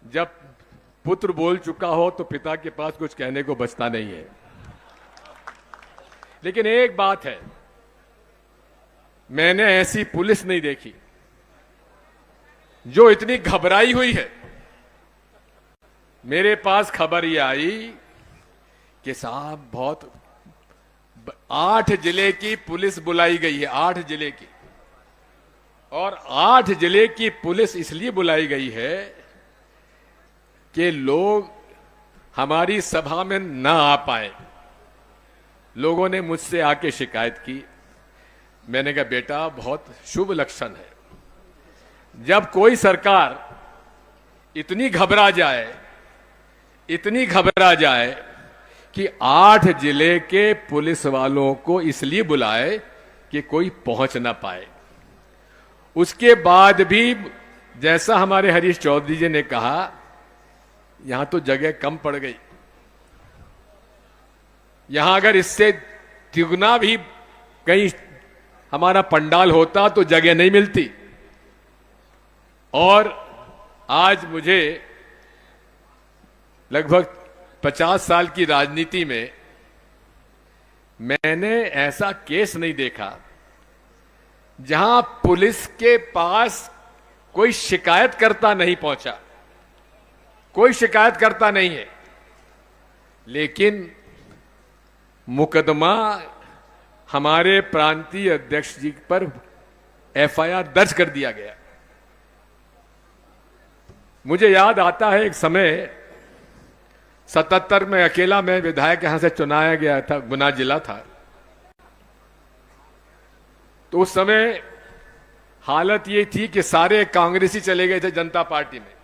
जब पुत्र बोल चुका हो तो पिता के पास कुछ कहने को बचता नहीं है। लेकिन एक बात है, मैंने ऐसी पुलिस नहीं देखी जो इतनी घबराई हुई है। मेरे पास खबर ये आई कि साहब बहुत 8 जिले की पुलिस बुलाई गई है, 8 जिले की। और 8 जिले की पुलिस इसलिए बुलाई गई है कि लोग हमारी सभा में ना आ पाए। लोगों ने मुझसे आके शिकायत की। मैंने कहा बेटा बहुत शुभ लक्षण है। जब कोई सरकार इतनी घबरा जाए कि 8 जिले के पुलिस वालों को इसलिए बुलाए कि कोई पहुंच ना पाए। उसके बाद भी जैसा हमारे हरीश चौधरी जी ने कहा, यहां तो जगह कम पड़ गई। यहां अगर इससे तिगुना भी कहीं हमारा पंडाल होता तो जगह नहीं मिलती। और आज मुझे लगभग 50 साल की राजनीति में मैंने ऐसा केस नहीं देखा जहां पुलिस के पास कोई शिकायतकर्ता नहीं पहुंचा। कोई शिकायतकर्ता नहीं है, लेकिन मुकदमा हमारे प्रांतीय अध्यक्ष जी पर एफआईआर दर्ज कर दिया गया। मुझे याद आता है एक समय 77 में अकेला मैं विधायक यहां से चुनाया गया था, गुना जिला था। तो उस समय हालत ये थी कि सारे कांग्रेसी चले गए थे जनता पार्टी में,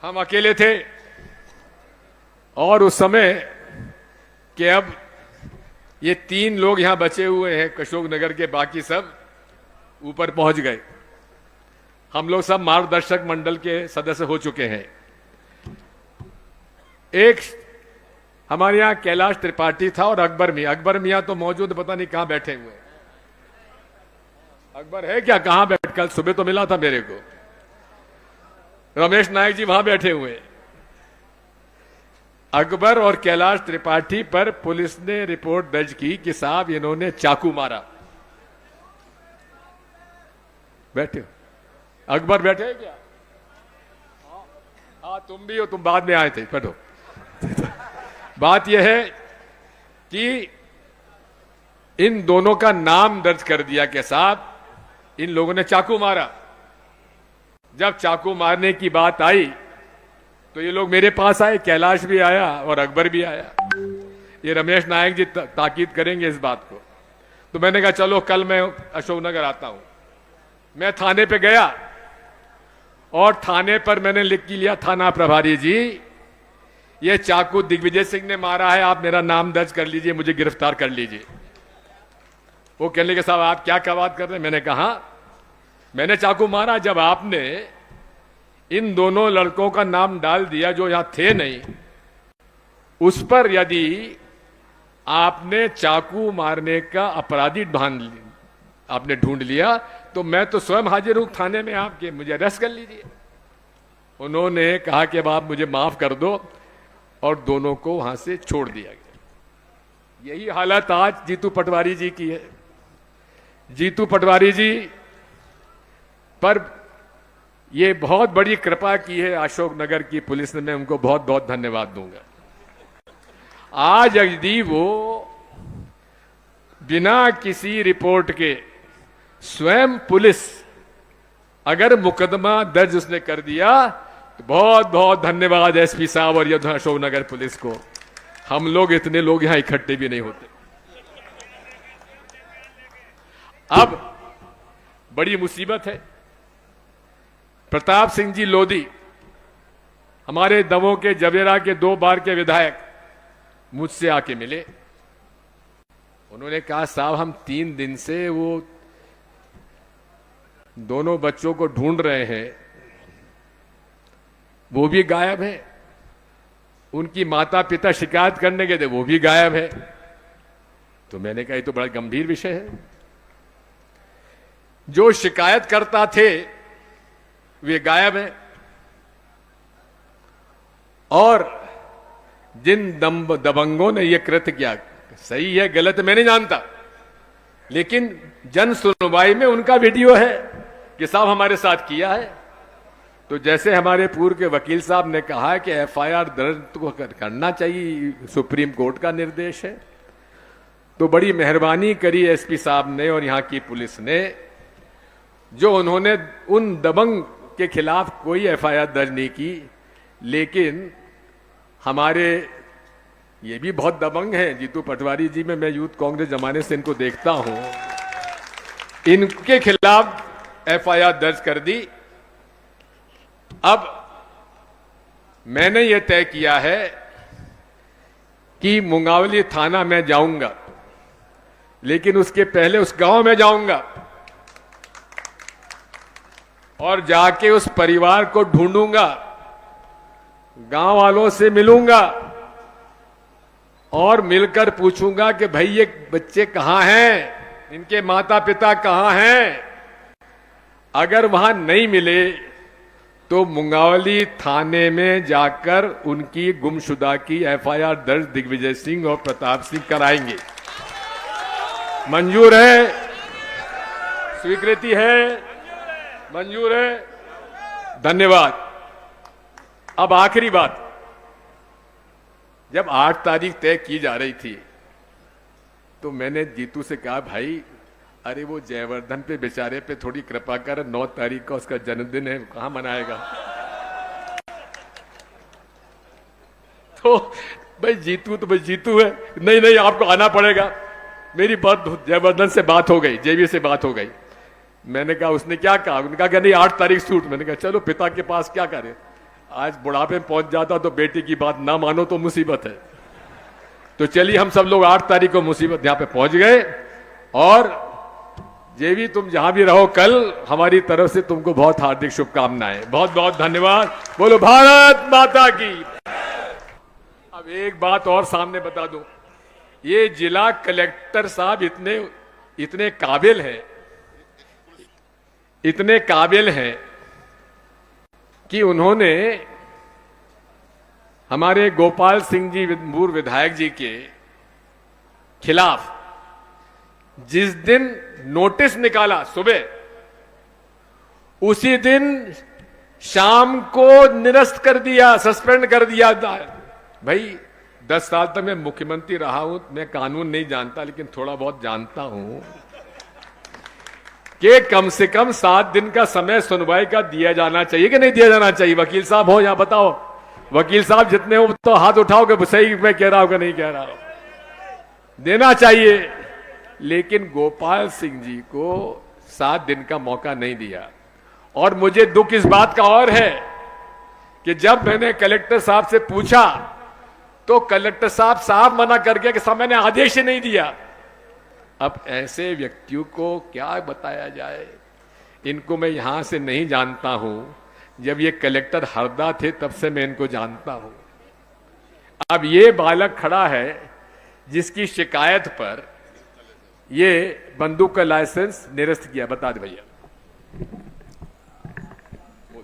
हम अकेले थे। और उस समय कि अब ये 3 लोग यहां बचे हुए हैं अशोक नगर के, बाकी सब ऊपर पहुंच गए। हम लोग सब मार्गदर्शक मंडल के सदस्य हो चुके हैं। एक हमारे यहां कैलाश त्रिपाठी था और अकबर मियां तो मौजूद, पता नहीं कहां बैठे हुए हैं। अकबर है क्या? कहां बैठ, कल सुबह तो मिला था मेरे को। रमेश नायक जी वहां बैठे हुए हैं। अकबर और कैलाश त्रिपाठी पर पुलिस ने रिपोर्ट दर्ज की कि साहब इन्होंने चाकू मारा। बैठे हो? अकबर बैठे हैं क्या? हाँ तुम भी हो, तुम बाद में आए थे, बैठो। बात यह है कि इन दोनों का नाम दर्ज कर दिया कि साहब इन लोगों ने चाकू मारा। जब चाकू मारने की बात आई तो ये लोग मेरे पास आए, कैलाश भी आया और अकबर भी आया। ये रमेश नायक जी ताकीद करेंगे इस बात को। तो मैंने कहा चलो कल मैं अशोकनगर आता हूं। मैं थाने पे गया और थाने पर मैंने लिख लिया, थाना प्रभारी जी ये चाकू दिग्विजय सिंह ने मारा है, आप मेरा नाम दर्ज कर लीजिए, मुझे गिरफ्तार कर लीजिए। वो कहने के साहब आप क्या बात कर रहे हैं? मैंने कहा मैंने चाकू मारा। जब आपने इन दोनों लड़कों का नाम डाल दिया जो यहां थे नहीं, उस पर यदि आपने चाकू मारने का अपराधी आपने ढूंढ लिया तो मैं तो स्वयं हाजिर हूं थाने में आपके, मुझे अरेस्ट कर लीजिए। उन्होंने कहा कि अब आप मुझे माफ कर दो और दोनों को वहां से छोड़ दिया गया। यही हालत आज जीतू पटवारी जी की है। जीतू पटवारी जी पर ये बहुत बड़ी कृपा की है अशोकनगर की पुलिस ने, मैं उनको बहुत बहुत धन्यवाद दूंगा। आज यदि वो बिना किसी रिपोर्ट के स्वयं पुलिस अगर मुकदमा दर्ज उसने कर दिया तो बहुत बहुत धन्यवाद एसपी साहब और यह अशोकनगर पुलिस को। हम लोग इतने लोग यहां इकट्ठे भी नहीं होते। अब बड़ी मुसीबत है। प्रताप सिंह जी लोधी हमारे दमोह के जवेरा के 2 बार के विधायक मुझसे आके मिले। उन्होंने कहा साहब हम 3 दिन से वो दोनों बच्चों को ढूंढ रहे हैं, वो भी गायब है। उनकी माता पिता शिकायत करने गए थे, वो भी गायब है। तो मैंने कहा ये तो बड़ा गंभीर विषय है। जो शिकायत करता थे वे गायब हैं। और जिन दबंगों ने यह कृत्य किया, सही है गलत मैं नहीं जानता, लेकिन जन सुनवाई में उनका वीडियो है कि साहब हमारे साथ किया है। तो जैसे हमारे पूर्व के वकील साहब ने कहा है कि एफआईआर दर्ज तो करना चाहिए, सुप्रीम कोर्ट का निर्देश है, तो बड़ी मेहरबानी करी एसपी साहब ने और यहाँ की पुलिस ने, जो उन्होंने उन दबंग के खिलाफ कोई एफआईआर दर्ज नहीं की, लेकिन हमारे ये भी बहुत दबंग हैं, जीतू पटवारी जी में मैं यूथ कांग्रेस जमाने से इनको देखता हूं, इनके खिलाफ एफआईआर दर्ज कर दी। अब मैंने ये तय किया है कि मुंगावली थाना में जाऊंगा, लेकिन उसके पहले उस गांव में जाऊंगा और जाके उस परिवार को ढूंढूंगा, गांव वालों से मिलूंगा और मिलकर पूछूंगा कि भाई ये बच्चे कहां हैं, इनके माता पिता कहां हैं। अगर वहां नहीं मिले तो मुंगावली थाने में जाकर उनकी गुमशुदा की एफआईआर दर्ज दिग्विजय सिंह और प्रताप सिंह कराएंगे। मंजूर है? स्वीकृति है? मंजूर है? धन्यवाद। अब आखिरी बात, जब 8 तारीख तय की जा रही थी तो मैंने जीतू से कहा, भाई अरे वो जयवर्धन पे बेचारे पे थोड़ी कृपा कर, 9 तारीख का उसका जन्मदिन है, कहां मनाएगा। तो भाई जीतू तो भाई जीतू है, नहीं नहीं आपको आना पड़ेगा। मेरी बात जयवर्धन से बात हो गई, जेबी से बात हो गई। मैंने कहा, उसने क्या कहा, उन्होंने कहा नहीं 8 तारीख सूट। मैंने कहा चलो पिता के पास क्या करे, आज बुढ़ापे में पहुंच जाता तो बेटी की बात ना मानो तो मुसीबत है। तो चलिए हम सब लोग 8 तारीख को मुसीबत यहां पे पहुंच गए। और जेबी तुम जहां भी रहो, कल हमारी तरफ से तुमको बहुत हार्दिक शुभकामनाएं, बहुत बहुत धन्यवाद। बोलो भारत माता की। अब एक बात और सामने बता दूं, ये जिला कलेक्टर साहब इतने काबिल हैं, इतने काबिल हैं कि उन्होंने हमारे गोपाल सिंह जी पूर्व विधायक जी के खिलाफ जिस दिन नोटिस निकाला सुबह, उसी दिन शाम को निरस्त कर दिया, सस्पेंड कर दिया। भाई 10 साल तक मैं मुख्यमंत्री रहा हूं, मैं कानून नहीं जानता, लेकिन थोड़ा बहुत जानता हूं कि कम से कम 7 दिन का समय सुनवाई का दिया जाना चाहिए कि नहीं दिया जाना चाहिए। वकील साहब हो, यहां बताओ, वकील साहब जितने हो तो हाथ उठाओगे, सही मैं कह रहा हूं कि नहीं कह रहा हूं, देना चाहिए। लेकिन गोपाल सिंह जी को 7 दिन का मौका नहीं दिया। और मुझे दुख इस बात का और है कि जब मैंने कलेक्टर साहब से पूछा तो कलेक्टर साहब साफ मना कर गया कि साहब मैंने आदेश ही नहीं दिया। अब ऐसे व्यक्तियों को क्या बताया जाए, इनको मैं यहां से नहीं जानता हूं, जब ये कलेक्टर हरदा थे तब से मैं इनको जानता हूं। अब ये बालक खड़ा है जिसकी शिकायत पर ये बंदूक का लाइसेंस निरस्त किया। बता दे भैया।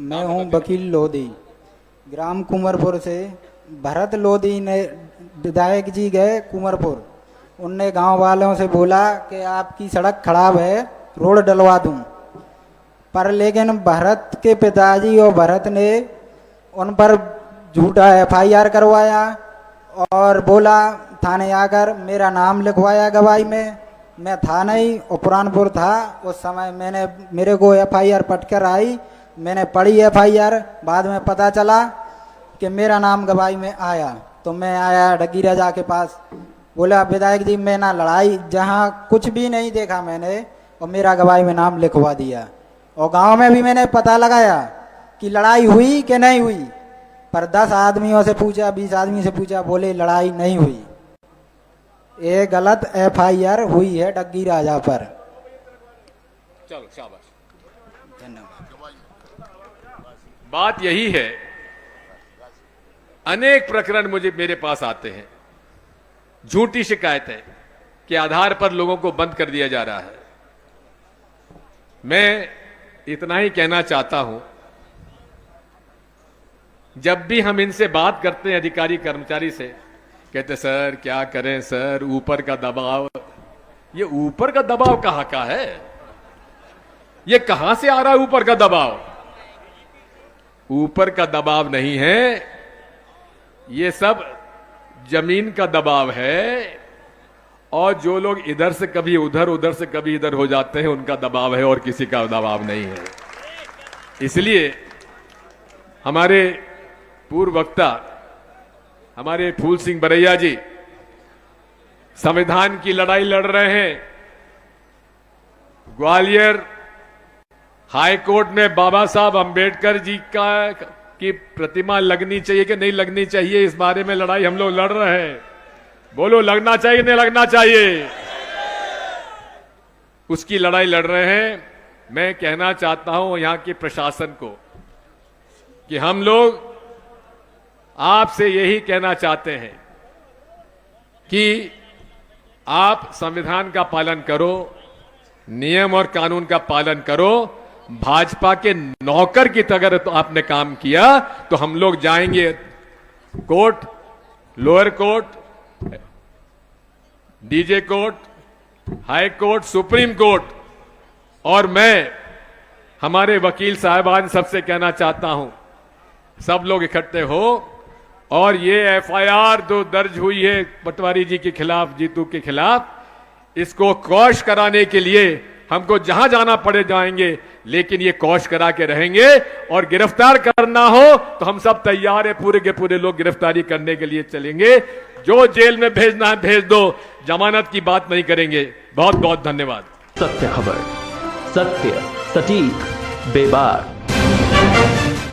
मैं हूं वकील लोधी, ग्राम कुंवरपुर से। भरत लोधी ने, विधायक जी गए कुंवरपुर, उनने गांव वालों से बोला कि आपकी सड़क खराब है, रोड डलवा दूं। पर लेकिन भरत के पिताजी और भरत ने उन पर झूठा एफआईआर करवाया और बोला थाने आकर मेरा नाम लिखवाया गवाही में। मैं था नहीं, उपरानपुर था उस समय। मेरे को एफआईआर पटकर आई, मैंने पढ़ी एफआईआर, बाद में पता चला कि मेरा नाम गवाही में आया। तो मैं आया डग्गी राजा के पास, बोला विधायक जी मैं ना लड़ाई, जहाँ कुछ भी नहीं देखा मैंने, और मेरा गवाही में नाम लिखवा दिया। और गांव में भी मैंने पता लगाया कि लड़ाई हुई कि नहीं हुई, पर 10 आदमियों से पूछा, 20 आदमी से पूछा, बोले लड़ाई नहीं हुई। ये गलत एफआईआर हुई है डग्गी राजा पर। चलो शाबाश, धन्यवाद। बात यही है, अनेक प्रकरण मेरे पास आते हैं, झूठी शिकायतें के आधार पर लोगों को बंद कर दिया जा रहा है। मैं इतना ही कहना चाहता हूं जब भी हम इनसे बात करते हैं अधिकारी कर्मचारी से, कहते सर क्या करें सर, ऊपर का दबाव। ये ऊपर का दबाव कहां का है? ये कहां से आ रहा है ऊपर का दबाव? ऊपर का दबाव नहीं है, ये सब जमीन का दबाव है। और जो लोग इधर से कभी उधर, उधर से कभी इधर हो जाते हैं, उनका दबाव है और किसी का दबाव नहीं है। इसलिए हमारे पूर्व वक्ता हमारे फूल सिंह बरैया जी संविधान की लड़ाई लड़ रहे हैं। ग्वालियर हाई कोर्ट में बाबा साहब अंबेडकर जी की प्रतिमा लगनी चाहिए कि नहीं लगनी चाहिए, इस बारे में लड़ाई हम लोग लड़ रहे हैं। बोलो लगना चाहिए नहीं लगना चाहिए? उसकी लड़ाई लड़ रहे हैं। मैं कहना चाहता हूं यहां के प्रशासन को कि हम लोग आपसे यही कहना चाहते हैं कि आप संविधान का पालन करो, नियम और कानून का पालन करो। भाजपा के नौकर की तरह तो आपने काम किया तो हम लोग जाएंगे court, lower court, DJ court, high court, supreme court. और मैं हमारे वकील साहबान सबसे कहना चाहता हूं, सब लोग इकट्ठे हो और ये एफआईआर जो दर्ज हुई है पटवारी जी के खिलाफ, जीतू के खिलाफ, इसको कौश कराने के लिए हमको जहां जाना पड़े जाएंगे, लेकिन ये कौश करा के रहेंगे। और गिरफ्तार करना हो तो हम सब तैयार है, पूरे के पूरे लोग गिरफ्तारी करने के लिए चलेंगे। जो जेल में भेजना है भेज दो, जमानत की बात नहीं करेंगे। बहुत बहुत धन्यवाद। सत्य खबर, सत्य, सटीक, बेबाक।